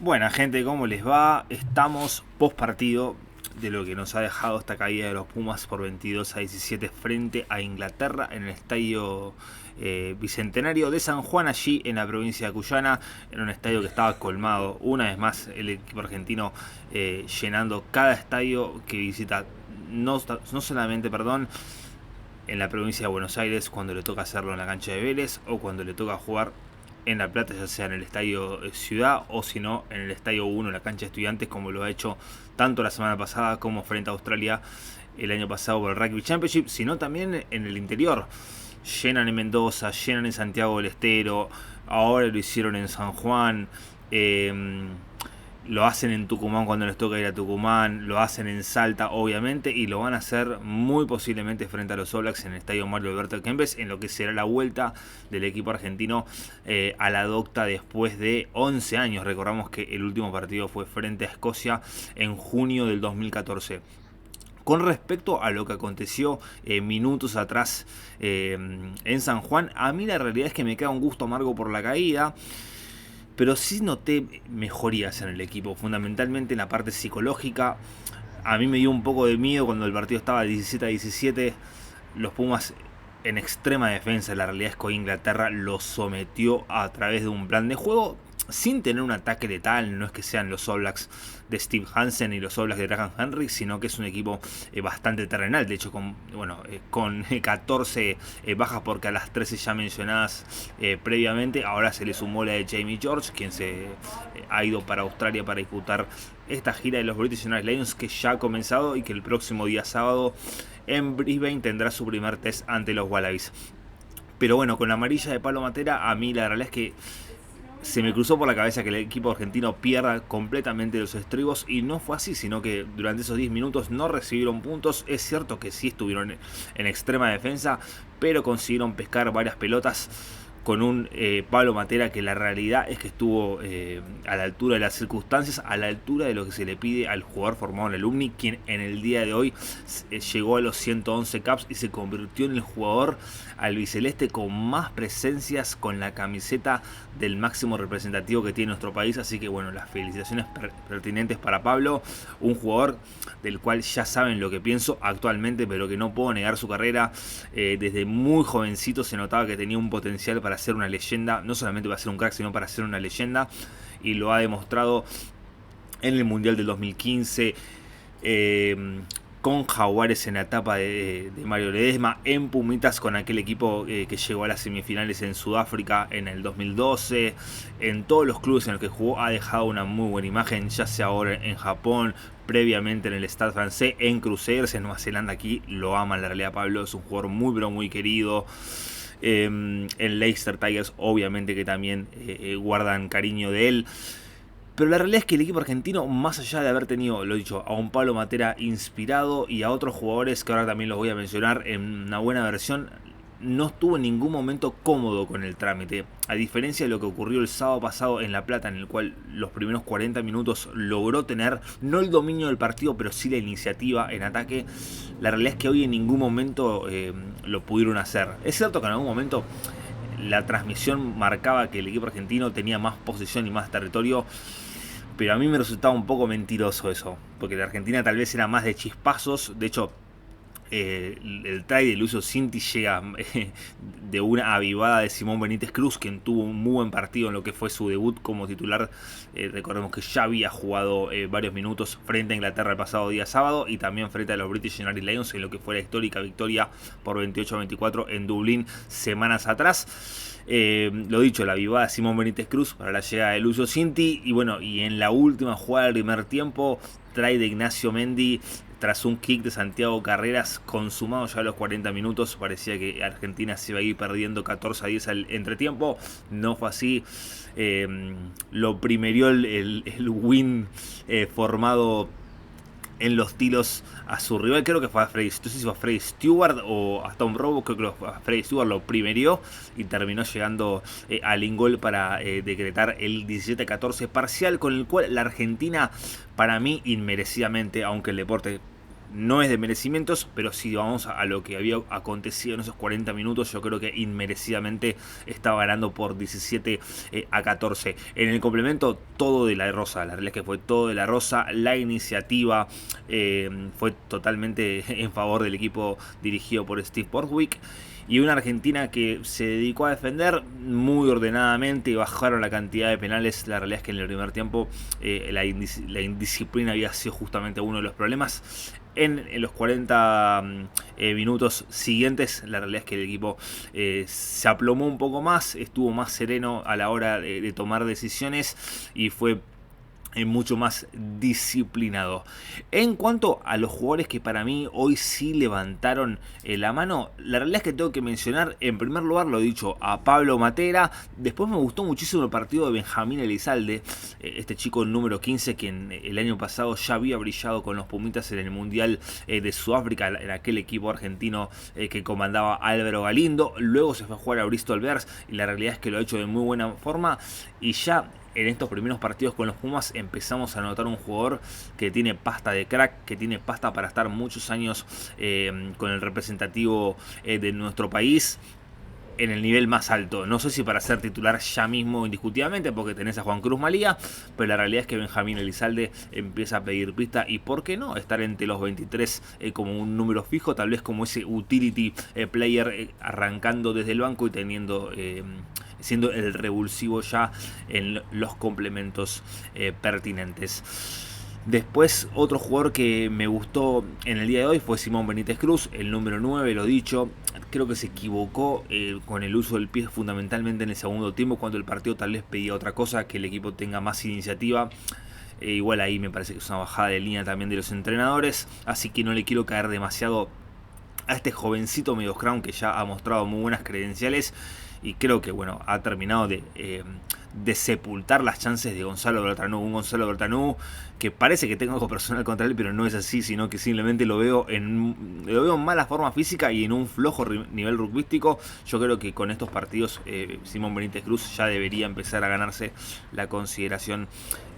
Buena gente, ¿cómo les va? Estamos post partido de lo que nos ha dejado esta caída de los Pumas por 22-17 frente a Inglaterra en el estadio Bicentenario de San Juan, allí en la provincia de Cuyana, en un estadio que estaba colmado. Una vez más el equipo argentino llenando cada estadio que visita, no solamente, perdón, en la provincia de Buenos Aires cuando le toca hacerlo en la cancha de Vélez o cuando le toca jugar en La Plata, ya sea en el estadio Ciudad o si no en el estadio 1, en la cancha de Estudiantes, como lo ha hecho tanto la semana pasada como frente a Australia el año pasado por el Rugby Championship, sino también en el interior. Llenan en Mendoza, llenan en Santiago del Estero, ahora lo hicieron en San Juan. Lo hacen en Tucumán cuando les toca ir a Tucumán, lo hacen en Salta obviamente y lo van a hacer muy posiblemente frente a los All Blacks en el estadio Mario Alberto Kempes, en lo que será la vuelta del equipo argentino a la docta después de 11 años. Recordamos que el último partido fue frente a Escocia en junio del 2014. Con respecto a lo que aconteció minutos atrás en San Juan, a mí la realidad es que me queda un gusto amargo por la caída. Pero sí noté mejorías en el equipo, fundamentalmente en la parte psicológica. A mí me dio un poco de miedo cuando el partido estaba 17-17. Los Pumas en extrema defensa, la realidad es que Inglaterra los sometió a través de un plan de juego sin tener un ataque letal. No es que sean los All Blacks de Steve Hansen y los All Blacks de Graham Henry, sino que es un equipo bastante terrenal. De hecho, con 14 bajas, porque a las 13 ya mencionadas previamente, ahora se le sumó la de Jamie George, quien se ha ido para Australia para disputar esta gira de los British Lions, que ya ha comenzado y que el próximo día sábado en Brisbane tendrá su primer test ante los Wallabies. Pero bueno, con la amarilla de Pablo Matera, a mí la realidad es que se me cruzó por la cabeza que el equipo argentino pierda completamente los estribos, y no fue así, sino que durante esos 10 minutos no recibieron puntos. Es cierto que sí estuvieron en extrema defensa, pero consiguieron pescar varias pelotas con un Pablo Matera que la realidad es que estuvo a la altura de las circunstancias, a la altura de lo que se le pide al jugador formado en el Alumni, quien en el día de hoy llegó a los 111 caps y se convirtió en el jugador albiceleste con más presencias con la camiseta del máximo representativo que tiene nuestro país. Así que bueno, las felicitaciones pertinentes para Pablo, un jugador del cual ya saben lo que pienso actualmente, pero que no puedo negar su carrera. Desde muy jovencito se notaba que tenía un potencial para ser una leyenda, no solamente para ser un crack, sino para ser una leyenda, y lo ha demostrado en el Mundial del 2015, con Jaguares en la etapa de Mario Ledesma, en Pumitas con aquel equipo que llegó a las semifinales en Sudáfrica en el 2012, en todos los clubes en los que jugó ha dejado una muy buena imagen, ya sea ahora en Japón, previamente en el Stade Francés, en Crusaders, en Nueva Zelanda. Aquí lo aman, la realidad. Pablo es un jugador muy pero muy querido. En Leicester Tigers obviamente que también guardan cariño de él. Pero la realidad es que el equipo argentino, más allá de haber tenido, lo dicho, a un Pablo Matera inspirado y a otros jugadores que ahora también los voy a mencionar en una buena versión, no estuvo en ningún momento cómodo con el trámite. A diferencia de lo que ocurrió el sábado pasado en La Plata, en el cual los primeros 40 minutos logró tener no el dominio del partido, pero sí la iniciativa en ataque, la realidad es que hoy en ningún momento lo pudieron hacer. Es cierto que en algún momento la transmisión marcaba que el equipo argentino tenía más posesión y más territorio, pero a mí me resultaba un poco mentiroso eso, porque la Argentina tal vez era más de chispazos. De hecho, el try de Lucio Cinti llega de una avivada de Simón Benítez Cruz, quien tuvo un muy buen partido en lo que fue su debut como titular. Recordemos que ya había jugado varios minutos frente a Inglaterra el pasado día sábado, y también frente a los British Lions en lo que fue la histórica victoria por 28-24 en Dublín semanas atrás. Lo dicho, la avivada de Simón Benítez Cruz para la llegada de Lucio Cinti. Y bueno, y en la última jugada del primer tiempo, try de Ignacio Mendy tras un kick de Santiago Carreras consumado ya a los 40 minutos. Parecía que Argentina se iba a ir perdiendo 14-10 al entretiempo. No fue así. Lo primerió el win formado en los tiros a su rival. Creo que fue a Freddy, no sé si fue a Freddy Stewart o a Tom Robo. Creo que a Freddy Stewart lo primerió y terminó llegando al ingol para decretar el 17-14 parcial, con el cual la Argentina, para mí inmerecidamente, aunque el deporte no es de merecimientos, pero si vamos a lo que había acontecido en esos 40 minutos, yo creo que inmerecidamente estaba ganando por 17-14. En el complemento, todo de la Rosa, la realidad es que fue todo de la Rosa, la iniciativa fue totalmente en favor del equipo dirigido por Steve Borthwick. Y una Argentina que se dedicó a defender muy ordenadamente y bajaron la cantidad de penales. La realidad es que en el primer tiempo la indisciplina había sido justamente uno de los problemas. En los 40 minutos siguientes, la realidad es que el equipo se aplomó un poco más, estuvo más sereno a la hora de tomar decisiones y fue mucho más disciplinado. En cuanto a los jugadores que para mí hoy sí levantaron la mano, la realidad es que tengo que mencionar en primer lugar, lo he dicho, a Pablo Matera. Después me gustó muchísimo el partido de Benjamín Elizalde, este chico número 15 que el año pasado ya había brillado con los Pumitas en el Mundial de Sudáfrica, en aquel equipo argentino que comandaba Álvaro Galindo. Luego se fue a jugar a Bristol Bears y la realidad es que lo ha hecho de muy buena forma y ya en estos primeros partidos con los Pumas empezamos a notar un jugador que tiene pasta de crack, que tiene pasta para estar muchos años con el representativo de nuestro país en el nivel más alto. No sé si para ser titular ya mismo indiscutiblemente, porque tenés a Juan Cruz Malía, pero la realidad es que Benjamín Elizalde empieza a pedir pista y por qué no estar entre los 23 como un número fijo, tal vez como ese utility player arrancando desde el banco y teniendo siendo el revulsivo ya en los complementos pertinentes. Después, otro jugador que me gustó en el día de hoy fue Simón Benítez Cruz, el número 9, lo dicho. Creo que se equivocó con el uso del pie fundamentalmente en el segundo tiempo, cuando el partido tal vez pedía otra cosa, que el equipo tenga más iniciativa. Igual ahí me parece que es una bajada de línea también de los entrenadores, así que no le quiero caer demasiado a este jovencito medio crown que ya ha mostrado muy buenas credenciales y creo que bueno, ha terminado de sepultar las chances de Gonzalo Bertanú. Un Gonzalo Bertanú que parece que tengo algo personal contra él, pero no es así, sino que simplemente lo veo en mala forma física y en un flojo nivel rugbyístico. Yo creo que con estos partidos Simón Benítez Cruz ya debería empezar a ganarse la consideración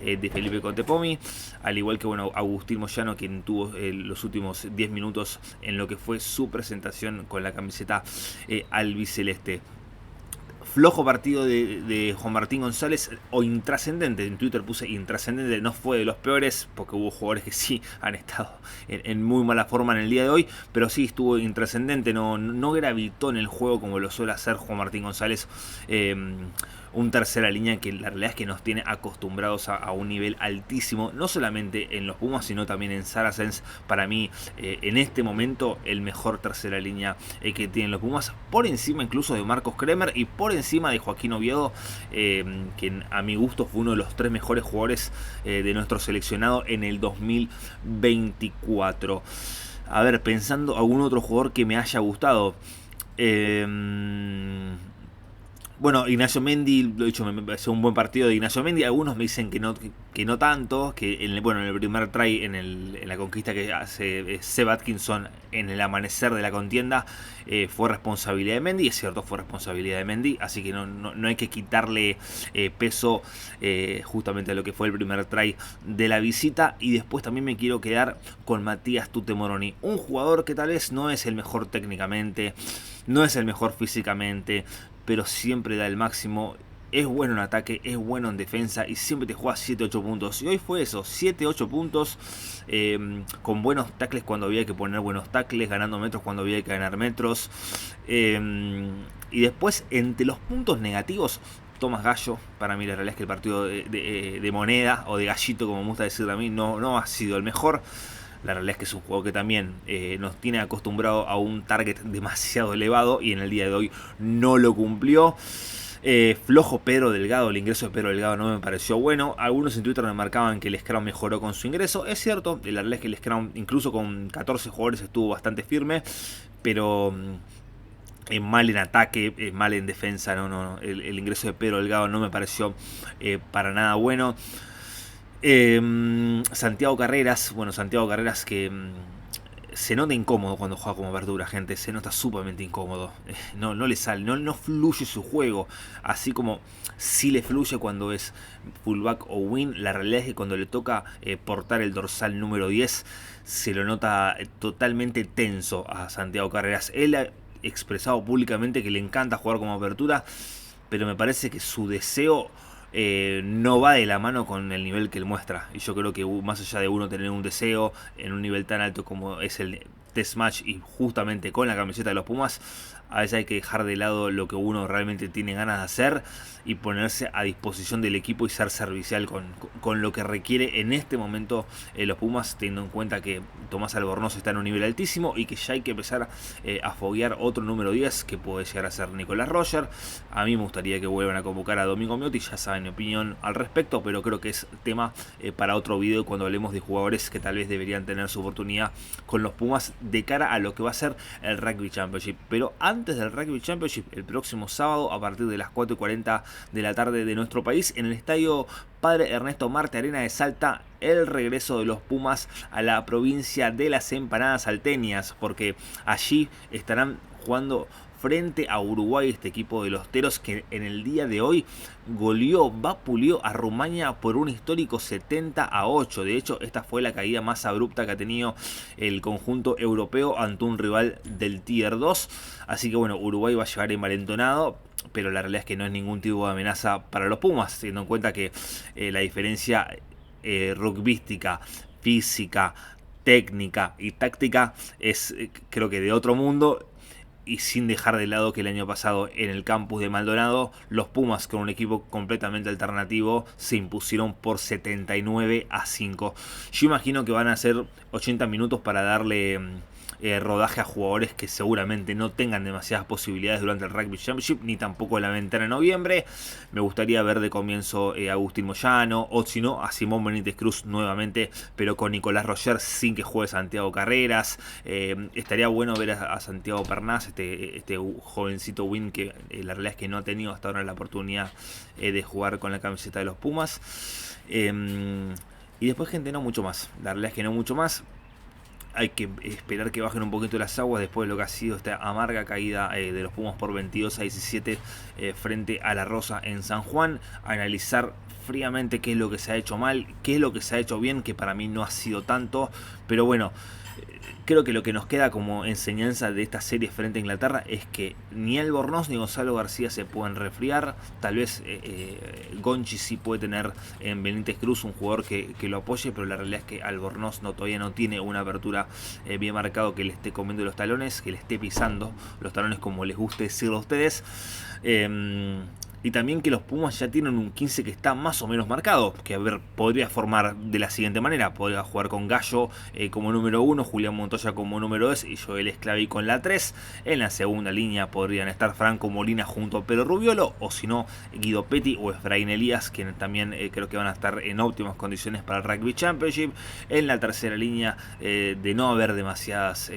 de Felipe Contepomi, al igual que bueno, Agustín Moyano, quien tuvo los últimos 10 minutos en lo que fue su presentación con la camiseta albiceleste. Flojo partido de Juan Martín González, o intrascendente. En Twitter puse intrascendente, no fue de los peores, porque hubo jugadores que sí han estado en muy mala forma en el día de hoy, pero sí estuvo intrascendente, no gravitó en el juego como lo suele hacer Juan Martín González. Un tercera línea que la realidad es que nos tiene acostumbrados a un nivel altísimo, no solamente en los Pumas, sino también en Saracens. Para mí, en este momento, el mejor tercera línea que tienen los Pumas, por encima incluso de Marcos Kremer y por encima de Joaquín Oviedo, que a mi gusto fue uno de los 3 mejores jugadores de nuestro seleccionado en el 2024. A ver, pensando algún otro jugador que me haya gustado. Bueno, Ignacio Mendy, lo he dicho, me pareció un buen partido de Ignacio Mendy. Algunos me dicen que no tanto, que en el primer try, en la conquista que hace Seb Atkinson en el amanecer de la contienda, fue responsabilidad de Mendy. Es cierto, fue responsabilidad de Mendy, así que no hay que quitarle peso justamente a lo que fue el primer try de la visita. Y después también me quiero quedar con Matías Tute Moroni, un jugador que tal vez no es el mejor técnicamente, no es el mejor físicamente, pero siempre da el máximo, es bueno en ataque, es bueno en defensa y siempre te juega 7-8 puntos. Y hoy fue eso, 7-8 puntos, con buenos tackles cuando había que poner buenos tackles, ganando metros cuando había que ganar metros. Y después, entre los puntos negativos, Tomás Gallo. Para mí la realidad es que el partido de Moneda, o de Gallito como me gusta decir a mí, no ha sido el mejor. La realidad es que es un juego que también nos tiene acostumbrado a un target demasiado elevado y en el día de hoy no lo cumplió. Flojo Pedro Delgado, el ingreso de Pedro Delgado no me pareció bueno. Algunos en Twitter me marcaban que el Scrum mejoró con su ingreso. Es cierto, la realidad es que el Scrum incluso con 14 jugadores estuvo bastante firme, pero mal en ataque, mal en defensa. El ingreso de Pedro Delgado no me pareció para nada bueno. Santiago Carreras que se nota incómodo cuando juega como apertura, gente. Se nota sumamente incómodo. No le sale, no fluye su juego. Así como sí le fluye cuando es fullback o wing. La realidad es que cuando le toca portar el dorsal número 10, se lo nota totalmente tenso a Santiago Carreras. Él ha expresado públicamente que le encanta jugar como apertura, pero me parece que su deseo no va de la mano con el nivel que él muestra. Y yo creo que más allá de uno tener un deseo en un nivel tan alto como es el Test Match y justamente con la camiseta de los Pumas, a veces hay que dejar de lado lo que uno realmente tiene ganas de hacer y ponerse a disposición del equipo y ser servicial con lo que requiere en este momento los Pumas, teniendo en cuenta que Tomás Albornoz está en un nivel altísimo y que ya hay que empezar a foguear otro número 10 que puede llegar a ser Nicolás Roger. A mí me gustaría que vuelvan a convocar a Domingo Miotti, ya saben mi opinión al respecto, pero creo que es tema para otro video cuando hablemos de jugadores que tal vez deberían tener su oportunidad con los Pumas de cara a lo que va a ser el Rugby Championship. Pero antes del Rugby Championship, el próximo sábado a partir de las 4:40 de la tarde de nuestro país, en el estadio Padre Ernesto Marte Arena de Salta, el regreso de los Pumas a la provincia de las empanadas salteñas, porque allí estarán jugando frente a Uruguay, este equipo de los Teros que en el día de hoy vapuleó a Rumania por un histórico 70-8. De hecho, esta fue la caída más abrupta que ha tenido el conjunto europeo ante un rival del Tier 2. Así que bueno, Uruguay va a llegar envalentonado, pero la realidad es que no es ningún tipo de amenaza para los Pumas, teniendo en cuenta que la diferencia rugbística, física, técnica y táctica es creo que de otro mundo. Y sin dejar de lado que el año pasado en el campus de Maldonado, los Pumas con un equipo completamente alternativo se impusieron por 79-5. Yo imagino que van a ser 80 minutos para darle rodaje a jugadores que seguramente no tengan demasiadas posibilidades durante el Rugby Championship, ni tampoco en la ventana de noviembre. Me gustaría ver de comienzo a Agustín Moyano, o si no, a Simón Benítez Cruz nuevamente, pero con Nicolás Roger sin que juegue Santiago Carreras. Estaría bueno ver a Santiago Pernás, este jovencito win que la realidad es que no ha tenido hasta ahora la oportunidad de jugar con la camiseta de los Pumas. Y después, gente, no mucho más. La realidad es que no mucho más. Hay que esperar que bajen un poquito las aguas después de lo que ha sido esta amarga caída de los Pumas por 22-17 frente a La Rosa en San Juan. Analizar fríamente qué es lo que se ha hecho mal, qué es lo que se ha hecho bien, que para mí no ha sido tanto. Pero bueno, creo que lo que nos queda como enseñanza de esta serie frente a Inglaterra es que ni Albornoz ni Gonzalo García se pueden resfriar. Tal vez Gonchi sí puede tener en Benítez Cruz un jugador que lo apoye, pero la realidad es que Albornoz todavía no tiene una apertura bien marcado que le esté comiendo los talones, que le esté pisando los talones como les guste decirlo a ustedes. Y también que los Pumas ya tienen un 15 que está más o menos marcado, que a ver, podría formar de la siguiente manera: podría jugar con Gallo como número 1, Julián Montoya como número 2 y Joel Esclavi con la 3. En la segunda línea podrían estar Franco Molina junto a Pedro Rubiolo, o si no, Guido Petti o Efraín Elías, quienes también creo que van a estar en óptimas condiciones para el Rugby Championship. En la tercera línea, de no haber demasiadas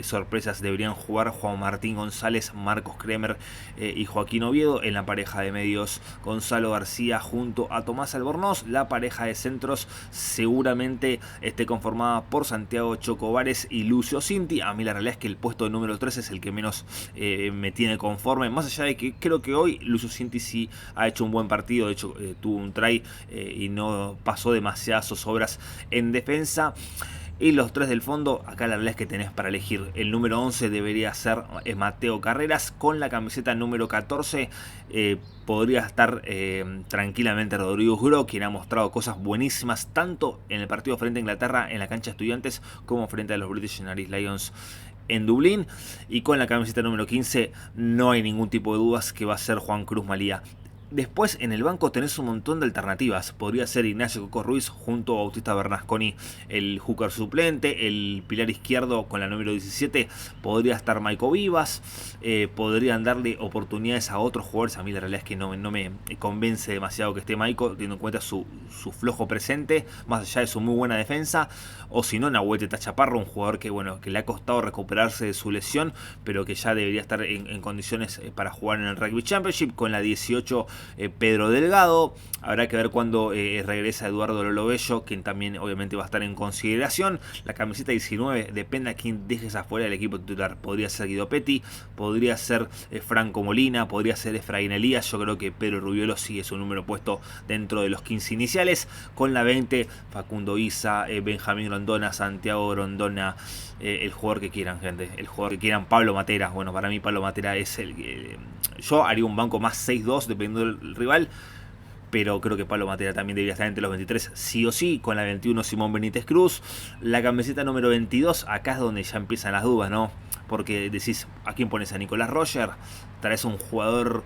sorpresas, deberían jugar Juan Martín González, Marcos Kremer y Joaquín Oviedo. En la pareja de medios, Gonzalo García junto a Tomás Albornoz. La pareja de centros seguramente esté conformada por Santiago Chocobares y Lucio Cinti. A mí la realidad es que el puesto de número 3 es el que menos me tiene conforme, más allá de que creo que hoy Lucio Cinti sí ha hecho un buen partido. De hecho tuvo un try y no pasó demasiadas zozobras en defensa. Y los tres del fondo, acá la realidad es que tenés para elegir. El número 11 debería ser Mateo Carreras. Con la camiseta número 14 podría estar tranquilamente Rodrigo Juró, quien ha mostrado cosas buenísimas tanto en el partido frente a Inglaterra en la cancha de Estudiantes como frente a los British and Irish Lions en Dublín. Y con la camiseta número 15 no hay ningún tipo de dudas que va a ser Juan Cruz Malía. Después en el banco tenés un montón de alternativas. Podría ser Ignacio Coco Ruiz junto a Bautista Bernasconi, el hooker suplente. El pilar izquierdo con la número 17 podría estar Maico Vivas. Podrían darle oportunidades a otros jugadores. A mí la realidad es que no me convence demasiado que esté Maico, teniendo en cuenta su flojo presente, más allá de su muy buena defensa. O si no, Nahuel Tachaparro, un jugador que le ha costado recuperarse de su lesión, pero que ya debería estar en condiciones para jugar en el Rugby Championship. Con la 18 Pedro Delgado. Habrá que ver cuándo regresa Eduardo Lolo Bello, quien también obviamente va a estar en consideración. La camiseta 19 depende a quién dejes afuera del equipo titular. Podría ser Guido Petti, podría ser Franco Molina, podría ser Efraín Elías. Yo creo que Pedro Rubiolo sigue su número puesto dentro de los 15 iniciales. Con la 20, Facundo Isa, Benjamín Grondona, Santiago Grondona, el jugador que quieran, gente. El jugador que quieran, Pablo Matera. Bueno, para mí Pablo Matera es el... yo haría un banco más 6-2 dependiendo del rival. Pero creo que Pablo Matera también debería estar entre los 23, sí o sí. Con la 21, Simón Benítez Cruz. La camiseta número 22, acá es donde ya empiezan las dudas, ¿no? Porque decís, ¿a quién pones? ¿A Nicolás Roger? Traes un jugador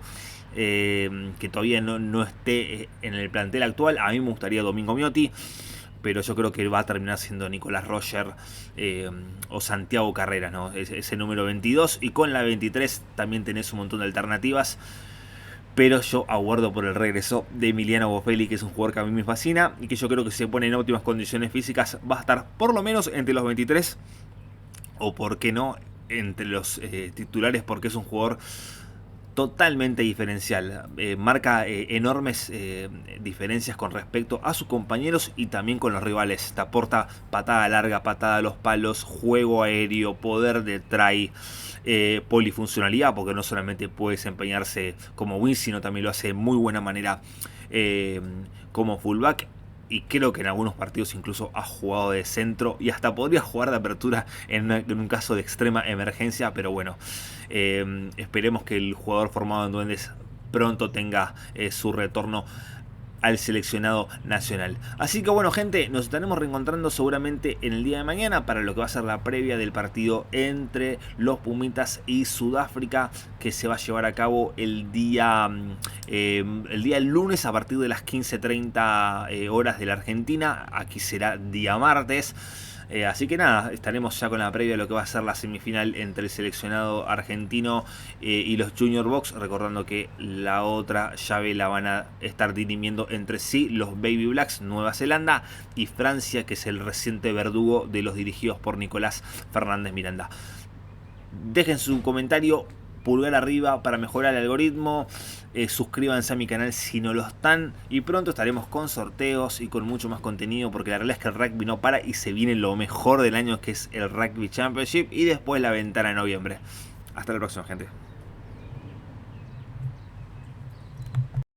que todavía no esté en el plantel actual. A mí me gustaría Domingo Miotti, pero yo creo que va a terminar siendo Nicolás Roger o Santiago Carreras, ¿no? Ese número 22. Y con la 23 también tenés un montón de alternativas. Pero yo aguardo por el regreso de Emiliano Boffelli, que es un jugador que a mí me fascina y que yo creo que si se pone en óptimas condiciones físicas va a estar por lo menos entre los 23 o por qué no entre los titulares, porque es un jugador totalmente diferencial. Marca enormes diferencias con respecto a sus compañeros y también con los rivales. Te aporta patada larga, patada a los palos, juego aéreo, poder de try, polifuncionalidad, porque no solamente puede desempeñarse como wing, sino también lo hace de muy buena manera como fullback. Y creo que en algunos partidos incluso ha jugado de centro y hasta podría jugar de apertura en un caso de extrema emergencia. Pero bueno, esperemos que el jugador formado en Duendes pronto tenga su retorno al seleccionado nacional. Así que bueno, gente, nos estaremos reencontrando seguramente en el día de mañana para lo que va a ser la previa del partido entre los Pumitas y Sudáfrica, que se va a llevar a cabo el día lunes a partir de las 15:30 horas de la Argentina. Aquí será día martes. Así que nada, estaremos ya con la previa de lo que va a ser la semifinal entre el seleccionado argentino y los Junior Box, recordando que la otra llave la van a estar dirimiendo entre sí los Baby Blacks, Nueva Zelanda, y Francia, que es el reciente verdugo de los dirigidos por Nicolás Fernández Miranda. Dejen su comentario, pulgar arriba para mejorar el algoritmo, suscríbanse a mi canal si no lo están, y pronto estaremos con sorteos y con mucho más contenido, porque la realidad es que el rugby no para y se viene lo mejor del año, que es el Rugby Championship y después la ventana de noviembre. Hasta la próxima, gente.